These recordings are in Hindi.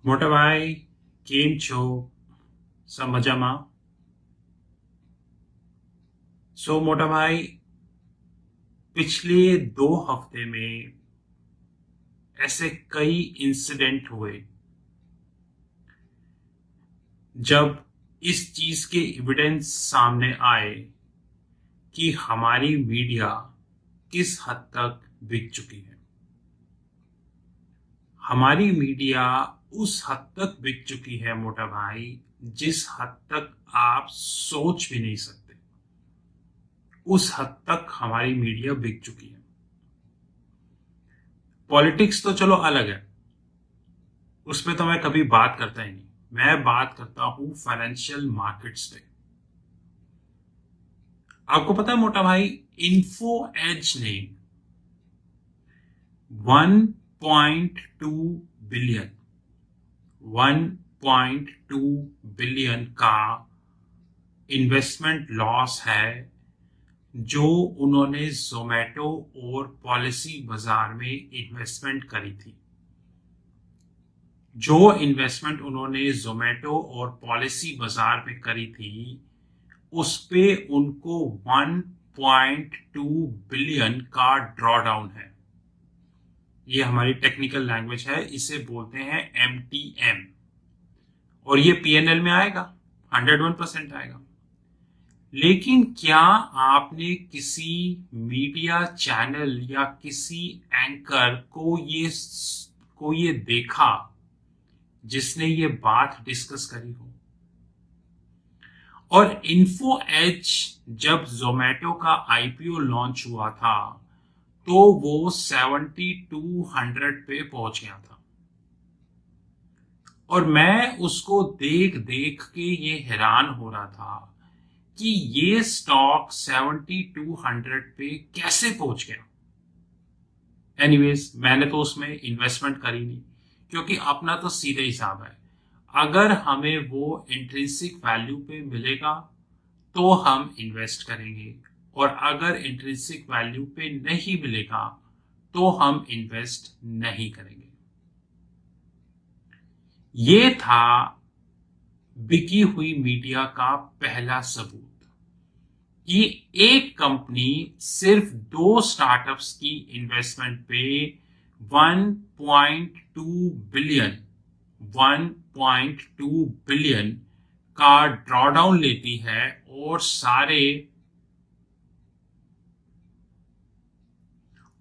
મોટા ભાઈ કેમ છો? सब मजामा? मोटा भाई, पिछले 2 हफ्ते में ऐसे कई इंसिडेंट हुए जब इस चीज के एविडेंस सामने आए कि हमारी मीडिया किस हद तक बिक चुकी है। हमारी मीडिया उस हद तक बिक चुकी है मोटा भाई, जिस हद तक आप सोच भी नहीं सकते। उस हद तक हमारी मीडिया बिक चुकी है। पॉलिटिक्स तो चलो अलग है, उसमें तो मैं कभी बात करता ही नहीं। मैं बात करता हूं फाइनेंशियल मार्केट्स पे। आपको पता है मोटा भाई, इन्फो एज ने 1.2 बिलियन 1.2 बिलियन का इन्वेस्टमेंट लॉस है जो उन्होंने जोमेटो और पॉलिसी बाजार में इन्वेस्टमेंट करी थी। जो इन्वेस्टमेंट उन्होंने जोमेटो और पॉलिसी बाजार में करी थी, उस पे उनको 1.2 बिलियन का ड्रॉडाउन है। ये हमारी टेक्निकल लैंग्वेज है, इसे बोलते हैं MTM। और ये PNL में आएगा, 101% आएगा। लेकिन क्या आपने किसी मीडिया चैनल या किसी एंकर को ये देखा जिसने ये बात डिस्कस करी हो? और इन्फो एज जब जोमेटो का IPO लॉन्च हुआ था तो वो 7200 पे पहुंच गया था। और मैं उसको देख देख के ये हैरान हो रहा था कि ये स्टॉक 7200 पे कैसे पहुंच गया। एनीवेज, मैंने तो उसमें इन्वेस्टमेंट करी नहीं, क्योंकि अपना तो सीधा हिसाब है। अगर हमें वो इंट्रिंसिक वैल्यू पे मिलेगा तो हम इन्वेस्ट करेंगे, और अगर इंट्रिंसिक वैल्यू पे नहीं मिलेगा तो हम इन्वेस्ट नहीं करेंगे। ये था बिकी हुई मीडिया का पहला सबूत कि एक कंपनी सिर्फ 2 स्टार्टअप्स की इन्वेस्टमेंट पे 1.2 बिलियन 1.2 बिलियन का ड्रॉडाउन लेती है,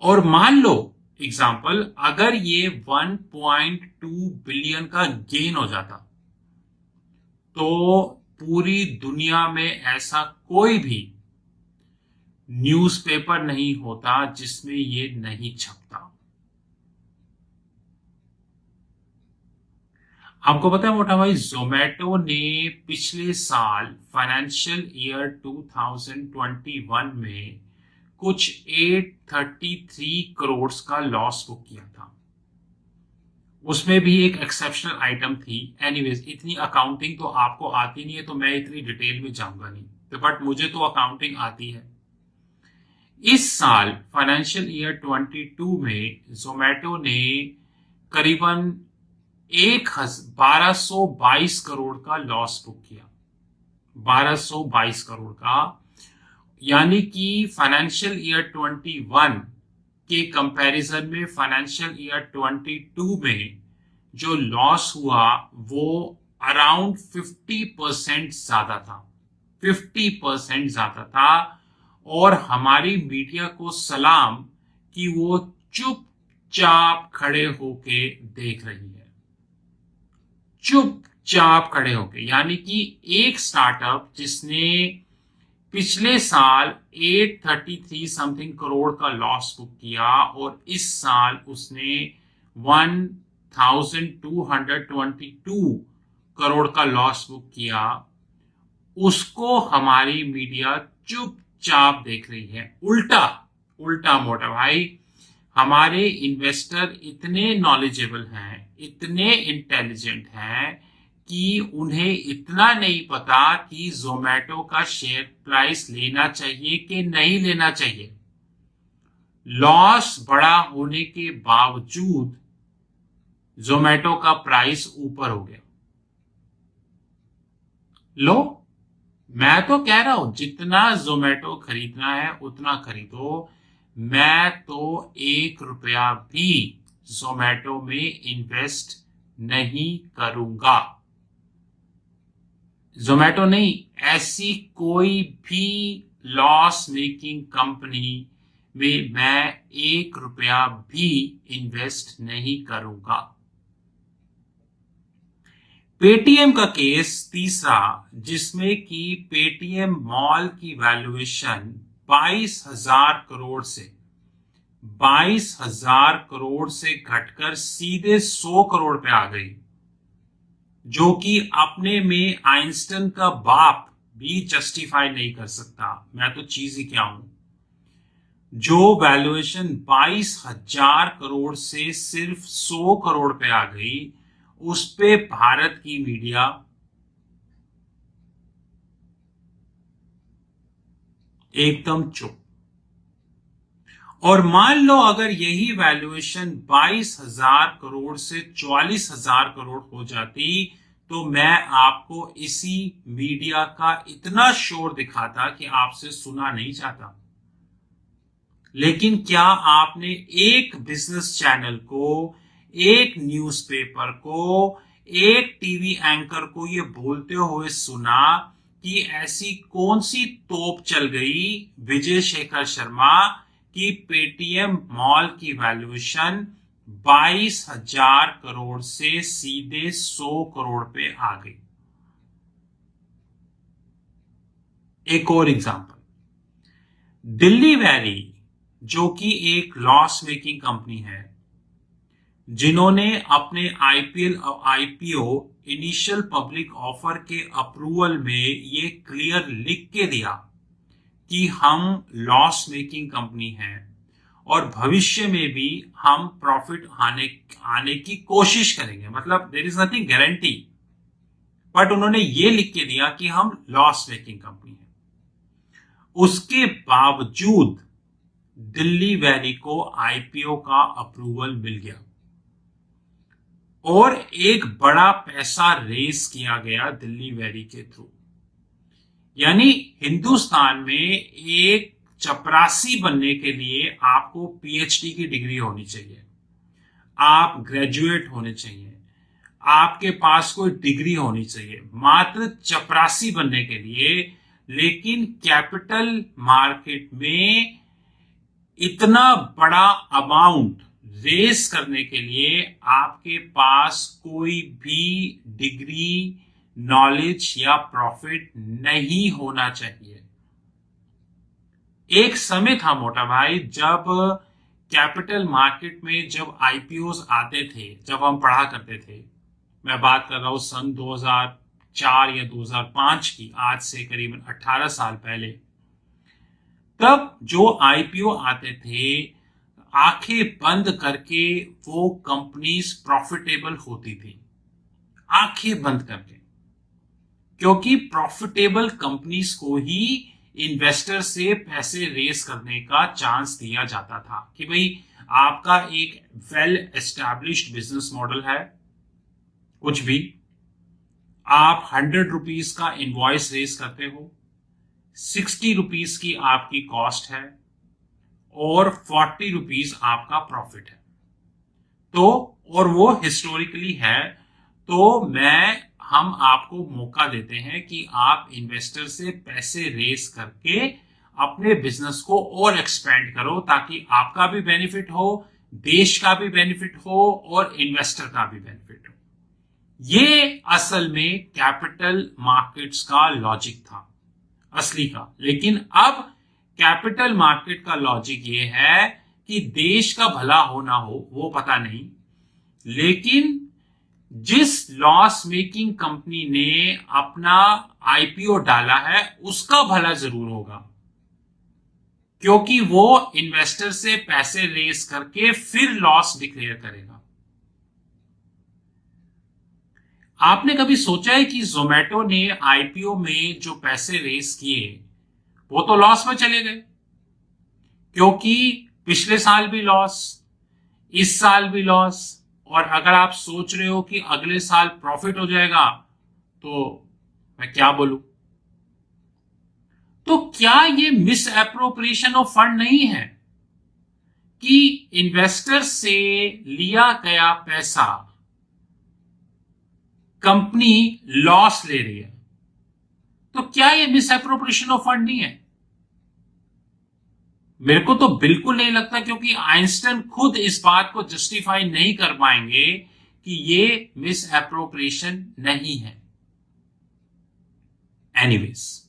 और मान लो एग्जाम्पल, अगर ये 1.2 बिलियन का गेन हो जाता तो पूरी दुनिया में ऐसा कोई भी न्यूज़पेपर नहीं होता जिसमें ये नहीं छपता। आपको पता है मोटा भाई, जोमेटो ने पिछले साल फाइनेंशियल ईयर 2021 में कुछ 833 करोड़ का लॉस बुक किया था। उसमें भी एक एक्सेप्शनल आइटम थी। एनीवेज, इतनी अकाउंटिंग तो आपको आती नहीं है तो मैं इतनी डिटेल में जाऊंगा नहीं, तो बट मुझे तो अकाउंटिंग आती है। इस साल फाइनेंशियल ईयर 22 में जोमेटो ने करीबन 1222 करोड़ का लॉस बुक किया। 1222 करोड़ का, यानी कि फाइनेंशियल ईयर 21 के कंपैरिजन में फाइनेंशियल ईयर 22 में जो लॉस हुआ वो अराउंड 50% ज्यादा था। 50% ज्यादा था। और हमारी मीडिया को सलाम कि वो चुपचाप खड़े होके देख रही है। चुपचाप खड़े होके, यानी कि एक स्टार्टअप जिसने पिछले साल 833 समथिंग करोड़ का लॉस बुक किया और इस साल उसने 1222 करोड़ का लॉस बुक किया, उसको हमारी मीडिया चुपचाप देख रही है। उल्टा उल्टा मोटा भाई, हमारे इन्वेस्टर इतने नॉलेजेबल हैं, इतने इंटेलिजेंट हैं कि उन्हें इतना नहीं पता कि जोमेटो का शेयर प्राइस लेना चाहिए कि नहीं लेना चाहिए। लॉस बड़ा होने के बावजूद जोमेटो का प्राइस ऊपर हो गया। लो, मैं तो कह रहा हूं जितना जोमेटो खरीदना है उतना खरीदो। मैं तो 1 रुपया भी जोमेटो में इन्वेस्ट नहीं करूंगा। जोमेटो नहीं, ऐसी कोई भी लॉस मेकिंग कंपनी में मैं 1 रुपया भी इन्वेस्ट नहीं करूंगा। पेटीएम का केस तीसरा, जिसमें कि पेटीएम मॉल की वैल्यूएशन 22,000 करोड़ से 22,000 करोड़ से घटकर सीधे 100 करोड़ पे आ गई, जो कि अपने में आइंस्टाइन का बाप भी जस्टिफाई नहीं कर सकता। मैं तो चीज ही क्या हूं। जो वैल्यूएशन 22,000 करोड़ से सिर्फ 100 करोड़ पे आ गई, उस पे भारत की मीडिया एकदम चुप। और मान लो अगर यही वैल्यूएशन 22,000 करोड़ से 44,000 करोड़ हो जाती, तो मैं आपको इसी मीडिया का इतना शोर दिखाता कि आपसे सुना नहीं जाता। लेकिन क्या आपने एक बिजनेस चैनल को, एक न्यूज़पेपर को, एक टीवी एंकर को ये बोलते हुए सुना कि ऐसी कौन सी तोप चल गई विजय शेखर शर्मा की पेटीएम मॉल की वैल्यूएशन 22,000 करोड़ से सीधे 100 करोड़ पे आ गई। एक और एग्जांपल, दिल्ली वैली, जो कि एक लॉस मेकिंग कंपनी है, जिन्होंने अपने आईपीओ इनिशियल पब्लिक ऑफर के अप्रूवल में ये क्लियर लिख के दिया कि हम लॉस मेकिंग कंपनी हैं और भविष्य में भी हम प्रॉफिट आने की कोशिश करेंगे, मतलब there is nothing guarantee, but उन्होंने ये लिख के दिया कि हम लॉस मेकिंग कंपनी है। उसके बावजूद दिल्ली वैली को आईपीओ का अप्रूवल मिल गया और एक बड़ा पैसा रेस किया गया दिल्ली वैली के थ्रू। यानी हिंदुस्तान में एक चपरासी बनने के लिए आपको पीएचडी की डिग्री होनी चाहिए, आप ग्रेजुएट होने चाहिए, आपके पास कोई डिग्री होनी चाहिए मात्र चपरासी बनने के लिए। लेकिन कैपिटल मार्केट में इतना बड़ा अमाउंट रेस करने के लिए आपके पास कोई भी डिग्री, नॉलेज या प्रॉफिट नहीं होना चाहिए। एक समय था मोटा भाई, जब कैपिटल मार्केट में जब आईपीओस आते थे, जब हम पढ़ा करते थे, मैं बात कर रहा हूं सन 2004 या 2005 की, आज से करीबन 18 साल पहले, तब जो आईपीओ आते थे आंखें बंद करके वो कंपनीज प्रॉफिटेबल होती थी, आंखें बंद करके, क्योंकि प्रॉफिटेबल कंपनीज को ही इन्वेस्टर से पैसे रेस करने का चांस दिया जाता था कि भाई आपका एक वेल एस्टैब्लिश्ड बिजनेस मॉडल है, कुछ भी आप 100 रुपीज का इनवॉइस रेस करते हो, 60 रुपीज की आपकी कॉस्ट है और 40 रुपीज आपका प्रॉफिट है, तो और वो हिस्टोरिकली है, तो हम आपको मौका देते हैं कि आप इन्वेस्टर से पैसे रेस करके अपने बिजनेस को और एक्सपेंड करो, ताकि आपका भी बेनिफिट हो, देश का भी बेनिफिट हो और इन्वेस्टर का भी बेनिफिट हो। ये असल में कैपिटल मार्केट्स का लॉजिक था, असली का। लेकिन अब कैपिटल मार्केट का लॉजिक ये है कि देश का भला हो ना हो वो पता नहीं, लेकिन जिस लॉस मेकिंग कंपनी ने अपना आईपीओ डाला है उसका भला जरूर होगा, क्योंकि वो इन्वेस्टर से पैसे रेस करके फिर लॉस डिक्लेयर करेगा। आपने कभी सोचा है कि जोमेटो ने आईपीओ में जो पैसे रेस किए वो तो लॉस में चले गए, क्योंकि पिछले साल भी लॉस, इस साल भी लॉस और अगर आप सोच रहे हो कि अगले साल प्रॉफिट हो जाएगा, तो मैं क्या बोलूं। तो क्या ये मिस एप्रोप्रिएशन ऑफ फंड नहीं है कि इन्वेस्टर से लिया गया पैसा कंपनी लॉस ले रही है? तो क्या ये मिस एप्रोप्रिएशन ऑफ फंड नहीं है? मेरे को तो बिल्कुल नहीं लगता, क्योंकि आइंस्टाइन खुद इस बात को जस्टिफाई नहीं कर पाएंगे कि ये मिस एप्रोप्रिएशन नहीं है। एनीवेज,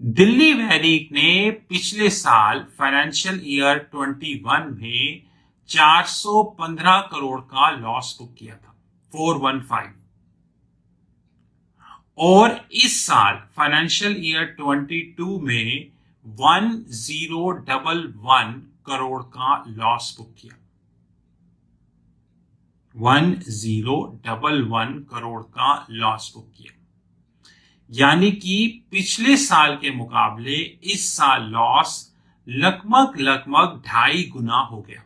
दिल्ली वैली ने पिछले साल फाइनेंशियल ईयर 21 में 415 करोड़ का लॉस बुक किया था, 415। और इस साल फाइनेंशियल ईयर 22 में 1011 करोड़ का लॉस बुक किया, 1011 करोड़ का लॉस बुक किया। यानी कि पिछले साल के मुकाबले इस साल लॉस लगभग 2.5 गुना हो गया,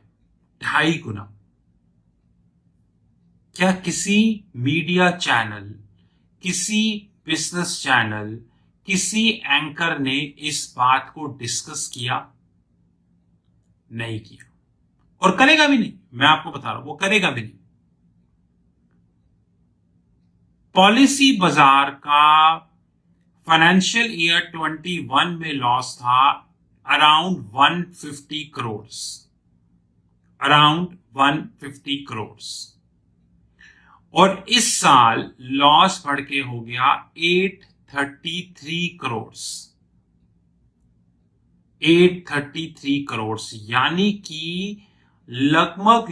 2.5 गुना। क्या किसी मीडिया चैनल, किसी बिजनेस चैनल, किसी एंकर ने इस बात को डिस्कस किया? नहीं किया, और करेगा भी नहीं। मैं आपको बता रहा हूं, वो करेगा भी नहीं। पॉलिसी बाजार का फाइनेंशियल ईयर 21 में लॉस था अराउंड 150 करोड़, अराउंड 150 करोड़। और इस साल लॉस बढ़ के हो गया 833 करोड़, 833 करोड़। यानी कि लगभग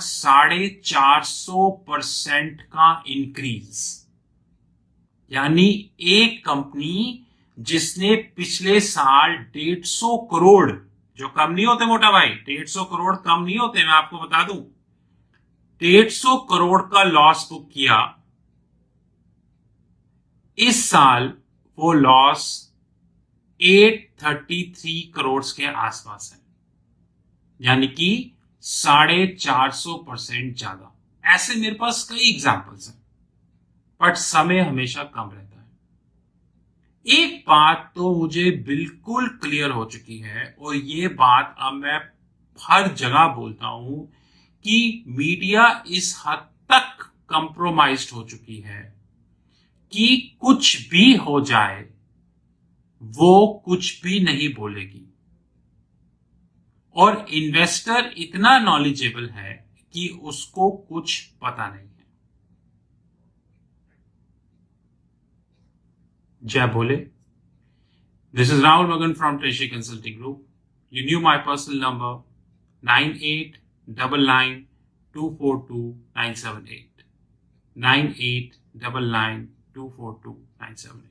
450% का इंक्रीज। यानी एक कंपनी जिसने पिछले साल 150 करोड़, जो कम नहीं होते मोटा भाई, 150 करोड़ कम नहीं होते, मैं आपको बता दूं, 150 करोड़ का लॉस बुक किया, इस साल वो लॉस 833 करोड़ के आसपास है। यानी कि 450% ज्यादा। ऐसे मेरे पास कई एग्जांपल्स हैं, बट समय हमेशा कम रहता है। एक बात तो मुझे बिल्कुल क्लियर हो चुकी है, और ये बात अब मैं हर जगह बोलता हूं कि मीडिया इस हद तक कंप्रोमाइज्ड हो चुकी है कि कुछ भी हो जाए वो कुछ भी नहीं बोलेगी। और इन्वेस्टर इतना नॉलेजेबल है कि उसको कुछ पता नहीं है। जय भोले। This is Rahul Magan from Treshi consulting group. You new my personal number 9899242978, 9899242978।